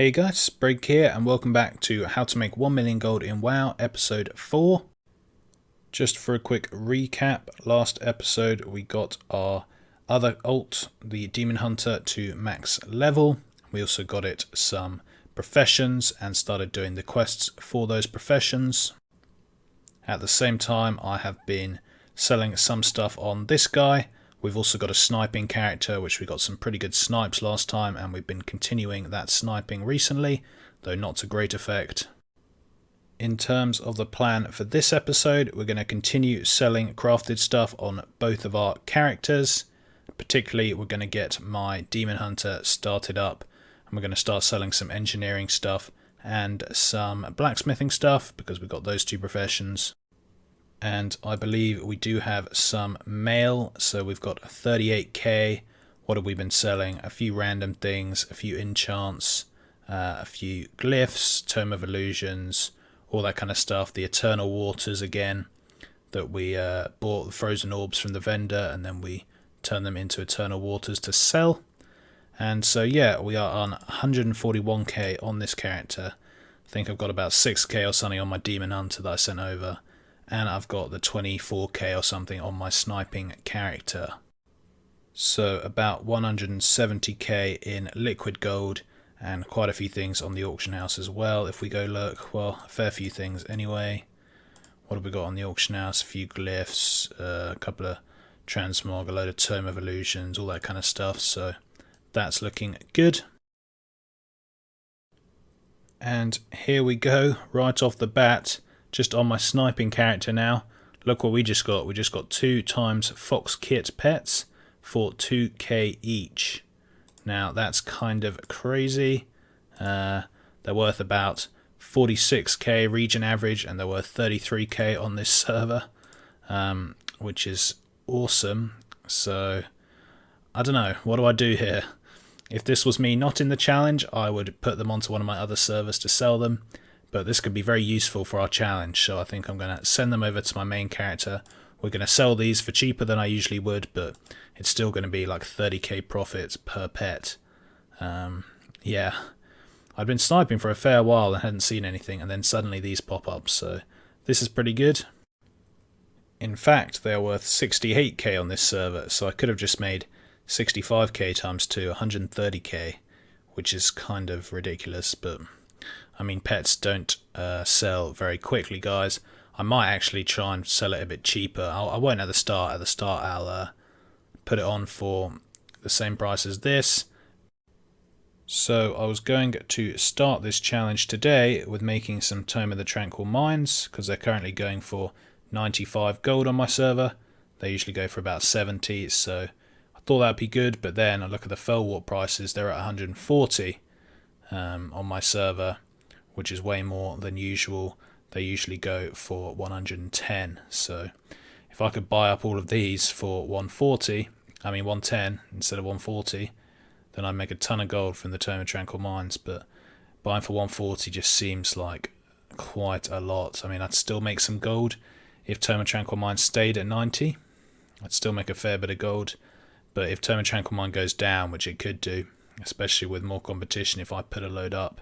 Hey guys, Brig here and welcome back to How to Make 1 Million Gold in WoW episode 4. Just for a quick recap, last episode we got our other ult, the Demon Hunter, to max level. We also got it some professions and started doing the quests for those professions. At the same time I have been selling some stuff on this guy. We've also got a sniping character, which we got some pretty good snipes last time, and we've been continuing that sniping recently, though not to great effect. In terms of the plan for this episode, we're going to continue selling crafted stuff on both of our characters. Particularly, we're going to get my Demon Hunter started up, and we're going to start selling some engineering stuff and some blacksmithing stuff, because we've got those two professions. And I believe we do have some mail, so we've got 38k. What have we been selling? A few random things, a few enchants, a few glyphs, Tome of Illusions, all that kind of stuff. The Eternal Waters again, that we bought the frozen orbs from the vendor and then we turn them into Eternal Waters to sell. And so yeah, we are on 141k on this character. I think I've got about 6k or something on my Demon Hunter that I sent over. And I've got the 24k or something on my sniping character. So about 170k in liquid gold and quite a few things on the auction house as well. If we go look, well, a fair few things anyway. What have we got on the auction house? A few glyphs, a couple of transmog, a load of Tome of Illusions, all that kind of stuff. So that's looking good. And here we go, right off the bat. Just on my sniping character now, look what we just got. We just got 2 times Fox Kit pets for 2k each. Now that's kind of crazy. They're worth about 46k region average and they're worth 33k on this server, which is awesome. So I don't know, what do I do here? If this was me not in the challenge, I would put them onto one of my other servers to sell them. But this could be very useful for our challenge, so I think I'm going to send them over to my main character. We're going to sell these for cheaper than I usually would, but it's still going to be like 30k profits per pet. Yeah, I'd been sniping for a fair while and hadn't seen anything, and then suddenly these pop up, so this is pretty good. In fact, they are worth 68k on this server, so I could have just made 65k times 2, 130k, which is kind of ridiculous, but I mean, pets don't sell very quickly, guys. I might actually try and sell it a bit cheaper. I won't at the start. At the start, I'll put it on for the same price as this. So I was going to start this challenge today with making some Tome of the Tranquil Mines, because they're currently going for 95 gold on my server. They usually go for about 70, so I thought that'd be good. But then I look at the Fellwart prices; they're at 140 on my server, which is way more than usual. They usually go for 110. So if I could buy up all of these for 110 instead of 140, then I'd make a ton of gold from the Tome of Tranquil Mines. But buying for 140 just seems like quite a lot. I mean, I'd still make some gold if Tome of Tranquil Mines stayed at 90. I'd still make a fair bit of gold. But if Tome of Tranquil Mine goes down, which it could do, especially with more competition, if I put a load up,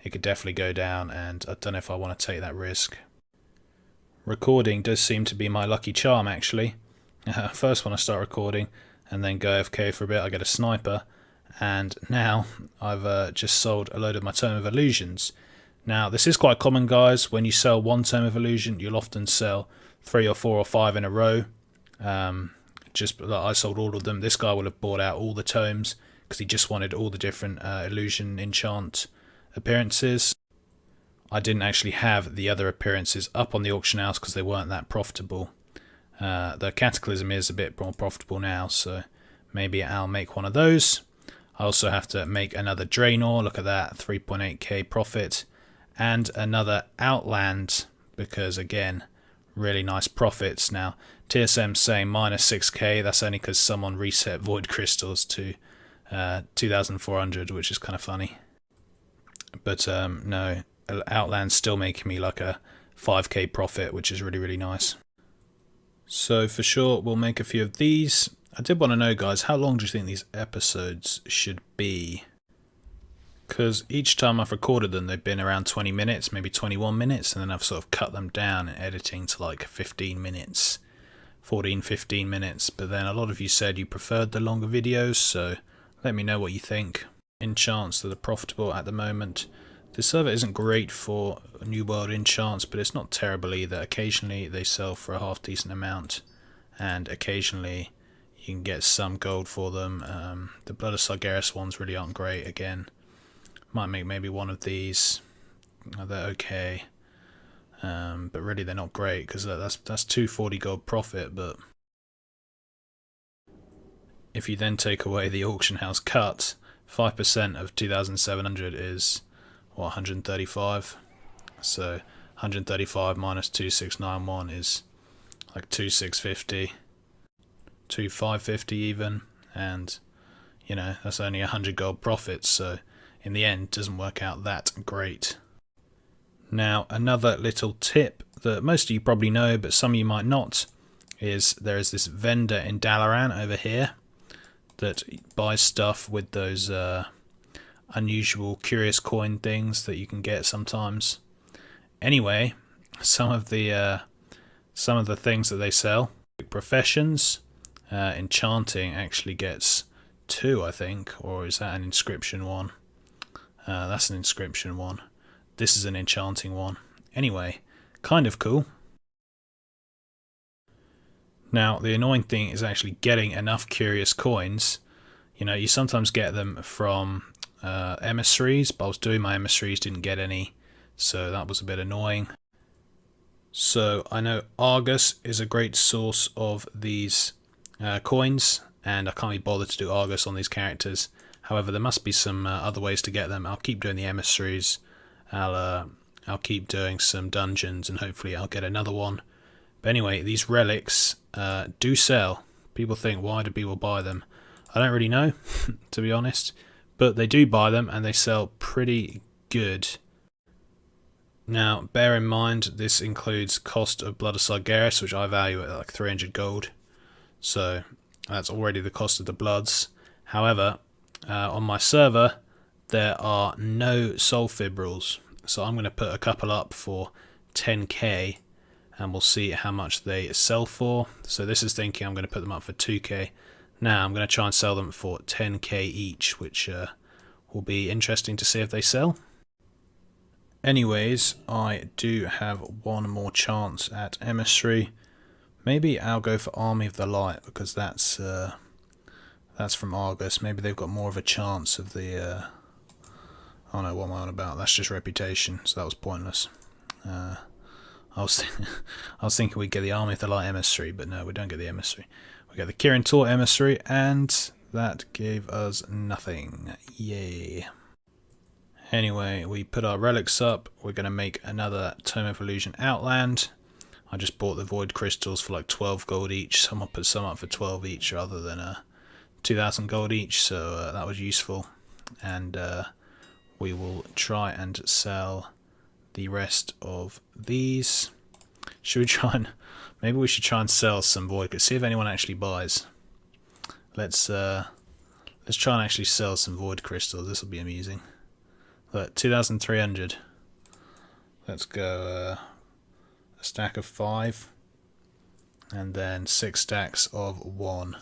it could definitely go down, and I don't know if I want to take that risk. Recording does seem to be my lucky charm, actually. First when I start recording and then go AFK for a bit, I get a sniper, and now I've just sold a load of my Tome of Illusions. Now this is quite common, guys. When you sell one Tome of Illusion, you'll often sell 3 or 4 or 5 in a row. Just like I sold all of them. This guy will have bought out all the tomes because he just wanted all the different illusion enchant appearances. I didn't actually have the other appearances up on the auction house because they weren't that profitable. The Cataclysm is a bit more profitable now, so maybe I'll make one of those. I also have to make another Draenor, look at that, 3.8k profit, and another Outland, because again, really nice profits. Now, TSM's saying minus 6k, that's only because someone reset Void Crystals to 2,400, which is kind of funny. But no, Outland's still making me like a 5k profit, which is really, really nice. So for sure, we'll make a few of these. I did want to know, guys, how long do you think these episodes should be? because each time I've recorded them they've been around 20 minutes, maybe 21 minutes, and then I've sort of cut them down in editing to like 15 minutes, 15 minutes, but then a lot of you said you preferred the longer videos, so let me know what you think. Enchants that are profitable at the moment. The server isn't great for New World enchants, but it's not terrible either. Occasionally they sell for a half decent amount, and occasionally you can get some gold for them. The Blood of Sargeras ones really aren't great. Again, might make maybe one of these. They're okay, but really they're not great because that's 240 gold profit. But if you then take away the auction house cut, 5% of 2,700 is what, 135. So 135 minus 2691 is like 2650. 2550 even, and you know that's only 100 gold profits, so in the end it doesn't work out that great. Now another little tip that most of you probably know but some of you might not is there is this vendor in Dalaran over here that buys stuff with those unusual curious coin things that you can get sometimes. Anyway, some of the things that they sell, professions, enchanting actually gets 2, I think, or is that an inscription one? That's an inscription one. This is an enchanting one. Anyway, kind of cool. Now the annoying thing is actually getting enough curious coins. You know, you sometimes get them from emissaries, but I was doing my emissaries, didn't get any, so that was a bit annoying. So I know Argus is a great source of these coins, and I can't be bothered to do Argus on these characters. However, there must be some other ways to get them. I'll keep doing the emissaries. I'll keep doing some dungeons, and hopefully I'll get another one. But anyway, these relics do sell. People think, why do people buy them? I don't really know, to be honest. But they do buy them, and they sell pretty good. Now, bear in mind, this includes cost of Blood of Sargeras, which I value at like 300 gold. So that's already the cost of the bloods. However, on my server there are no soul fibrils, so I'm going to put a couple up for 10k and we'll see how much they sell for. So this is thinking I'm going to put them up for 2k. Now I'm going to try and sell them for 10k each, which will be interesting to see if they sell. Anyways, I do have one more chance at emissary. Maybe I'll go for Army of the Light because that's from Argus. Maybe they've got more of a chance of the. Oh no, what am I on about? That's just reputation, so that was pointless. I was thinking we'd get the Army of the Light emissary, but no, we don't get the emissary. We get the Kirin Tor emissary, and that gave us nothing. Yay. Anyway, we put our relics up. We're going to make another Tome of Illusion Outland. I just bought the Void Crystals for like 12 gold each. Someone put some up for 12 each rather than 2,000 gold each, so that was useful. And we will try and sell the rest of these. Should we try and... Maybe we should try and sell some Void. See if anyone actually buys. Let's try and actually sell some Void Crystals. This will be amusing. Look, 2,300. Let's go a stack of 5 and then 6 stacks of 1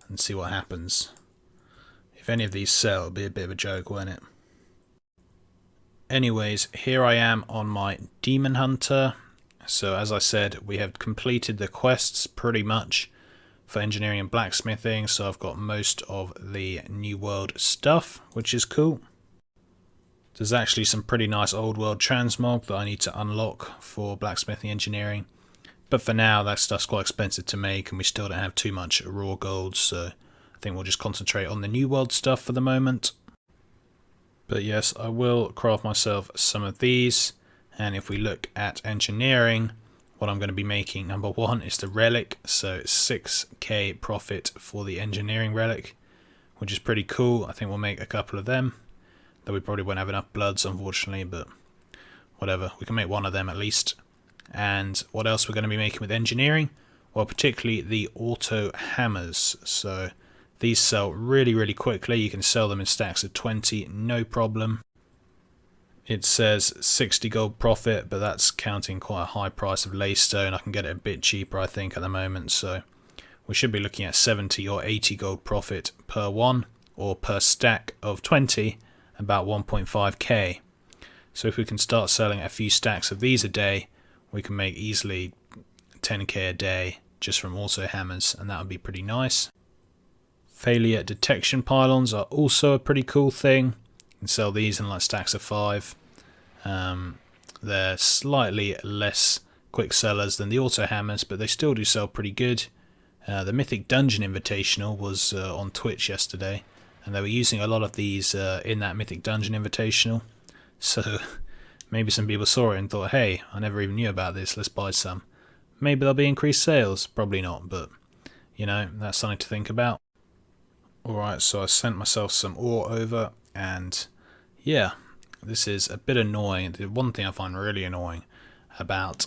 and see what happens. If any of these sell, it'll be a bit of a joke, won't it? Anyways, here I am on my Demon Hunter. So as I said, we have completed the quests pretty much for engineering and blacksmithing, so I've got most of the New World stuff, which is cool. There's actually some pretty nice old world transmog that I need to unlock for blacksmithing engineering. But for now, that stuff's quite expensive to make and we still don't have too much raw gold, so I think we'll just concentrate on the New World stuff for the moment. But yes, I will craft myself some of these, and if we look at engineering, what I'm going to be making, number 1 is the relic, so 6k profit for the engineering relic, which is pretty cool. I think we'll make a couple of them. Though we probably won't have enough bloods, unfortunately, but whatever. We can make one of them at least. And what else we're going to be making with engineering? Well, particularly the auto hammers. So these sell really, really quickly. You can sell them in stacks of 20, no problem. It says 60 gold profit, but that's counting quite a high price of laystone. I can get it a bit cheaper, I think, at the moment, so we should be looking at 70 or 80 gold profit per one, or per stack of 20, about 1.5k. So if we can start selling a few stacks of these a day, we can make easily 10k a day just from auto hammers, and that would be pretty nice. Failure detection pylons are also a pretty cool thing. You can sell these in like stacks of 5. They're slightly less quick sellers than the auto hammers, but they still do sell pretty good. The Mythic Dungeon Invitational was on Twitch yesterday, and they were using a lot of these in that Mythic Dungeon Invitational. So maybe some people saw it and thought, hey, I never even knew about this, let's buy some. Maybe there'll be increased sales, probably not, but you know, that's something to think about. Alright, so I sent myself some ore over, and yeah, this is a bit annoying. The one thing I find really annoying about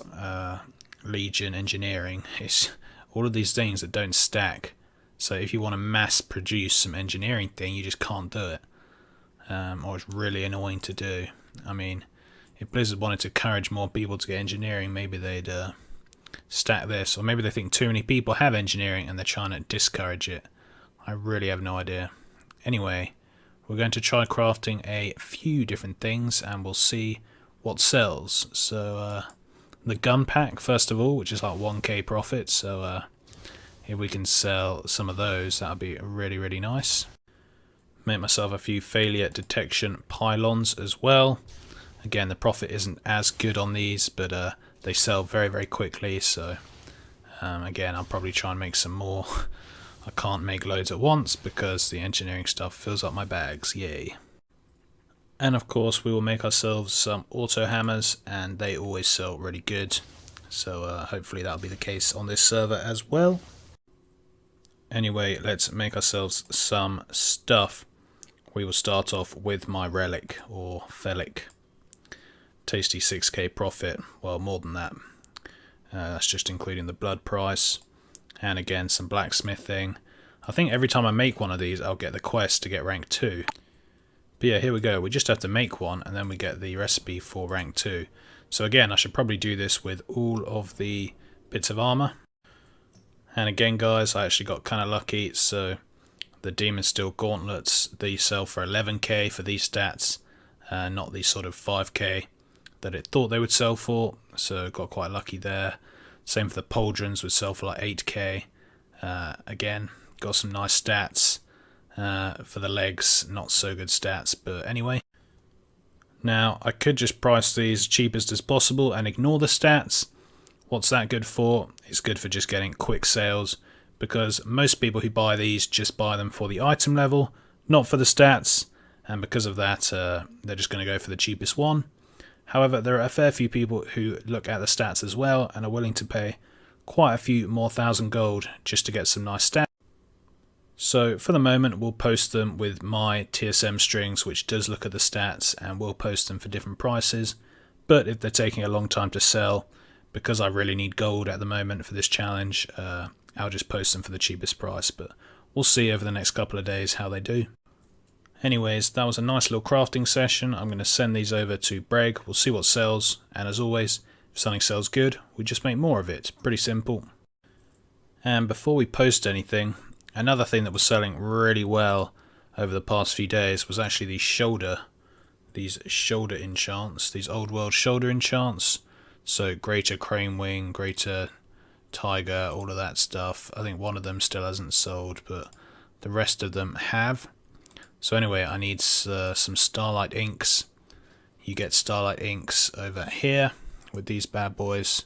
Legion engineering is all of these things that don't stack. So if you want to mass produce some engineering thing, you just can't do it. Or it's really annoying to do. I mean, if Blizzard wanted to encourage more people to get engineering, maybe they'd stack this. Or maybe they think too many people have engineering and they're trying to discourage it. I really have no idea. Anyway, we're going to try crafting a few different things and we'll see what sells. So the gun pack first of all, which is like 1k profit, so if we can sell some of those, that would be really nice. Make myself a few failure detection pylons as well. Again, the profit isn't as good on these, but they sell very quickly, so again, I'll probably try and make some more. I can't make loads at once because the engineering stuff fills up my bags, yay. And of course we will make ourselves some auto hammers, and they always sell really good, so hopefully that'll be the case on this server as well. Anyway, let's make ourselves some stuff. We will start off with my relic, or Felic. Tasty 6k profit, well more than that. That's just including the blood price, and again some blacksmithing. I think every time I make one of these I'll get the quest to get rank 2. But yeah, here we go. We just have to make one and then we get the recipe for rank 2. So again, I should probably do this with all of the bits of armor. And again guys, I actually got kind of lucky, so the Demon Steel gauntlets, these sell for 11k for these stats, not the sort of 5k that it thought they would sell for, so got quite lucky there. Same for the pauldrons, would sell for like 8k. Again, got some nice stats. For the legs, not so good stats, but anyway. Now, I could just price these cheapest as possible and ignore the stats. What's that good for? It's good for just getting quick sales, because most people who buy these just buy them for the item level, not for the stats, and because of that, they're just going to go for the cheapest one. However, there are a fair few people who look at the stats as well and are willing to pay quite a few more 1,000 gold just to get some nice stats. So for the moment we'll post them with my TSM strings, which does look at the stats, and we'll post them for different prices. But if they're taking a long time to sell, because I really need gold at the moment for this challenge, I'll just post them for the cheapest price, but we'll see over the next couple of days how they do. Anyways, that was a nice little crafting session. I'm going to send these over to Breg, we'll see what sells, and as always, if something sells good, we just make more of it. Pretty simple. And before we post anything, another thing that was selling really well over the past few days was actually these shoulder enchants, these old world shoulder enchants. So greater crane wing, greater tiger, all of that stuff. I think one of them still hasn't sold, but the rest of them have. So anyway, I need some starlight inks. You get starlight inks over here with these bad boys.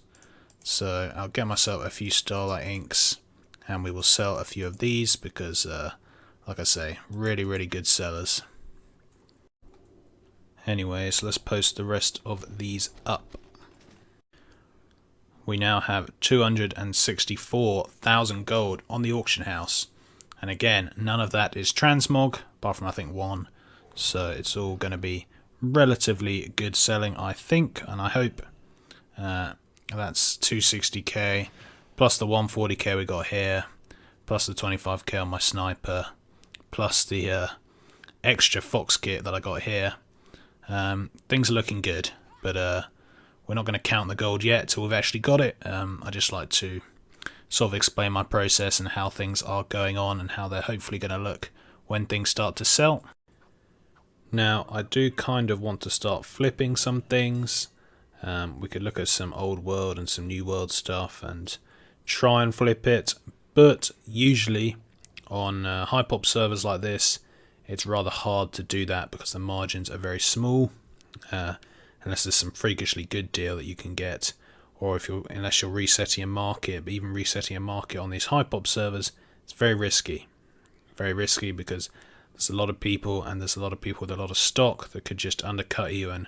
So I'll get myself a few starlight inks, and we will sell a few of these because, like I say, really good sellers. Anyways, let's post the rest of these up. We now have 264,000 gold on the auction house. And again, none of that is transmog, apart from I think one. So it's all going to be relatively good selling, I think, and I hope. That's 260k, plus the 140k we got here, plus the 25k on my sniper, plus the extra fox kit that I got here. Things are looking good, but we're not going to count the gold yet till we've actually got it. I just like to sort of explain my process and how things are going on and how they're hopefully going to look when things start to sell. Now, I do kind of want to start flipping some things. We could look at some old world and some new world stuff and try and flip it, but usually on high pop servers like this, it's rather hard to do that because the margins are very small, unless there's some freakishly good deal that you can get, or unless you're resetting a market. But even resetting a market on these high pop servers, it's very risky because there's a lot of people, and there's a lot of people with a lot of stock that could just undercut you and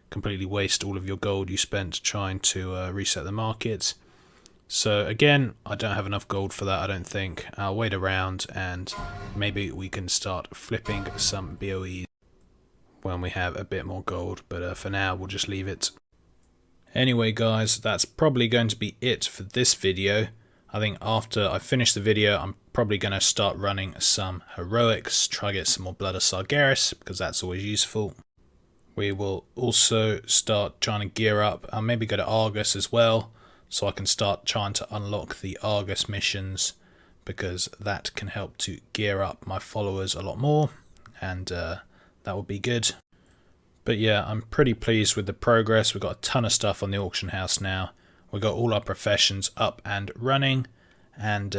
completely waste all of your gold you spent trying to reset the markets. So again, I don't have enough gold for that, I don't think. I'll wait around and maybe we can start flipping some BOEs when we have a bit more gold, but for now we'll just leave it. Anyway guys, that's probably going to be it for this video. I think after I finish the video, I'm probably going to start running some heroics, try to get some more Blood of Sargeras, because that's always useful. We will also start trying to gear up, and maybe go to Argus as well, so I can start trying to unlock the Argus missions, because that can help to gear up my followers a lot more, and that would be good. But yeah, I'm pretty pleased with the progress. We've got a ton of stuff on the auction house now. We've got all our professions up and running, and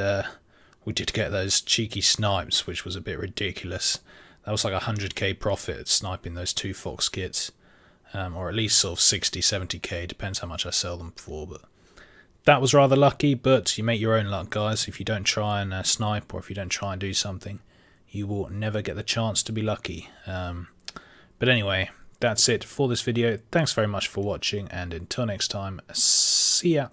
we did get those cheeky snipes, which was a bit ridiculous. That was like 100k profit at sniping those 2 fox kits, or at least sort of 60-70k, depends how much I sell them for. But that was rather lucky, but you make your own luck, guys. If you don't try and snipe, or if you don't try and do something, you will never get the chance to be lucky. But anyway, that's it for this video. Thanks very much for watching, and until next time, see ya.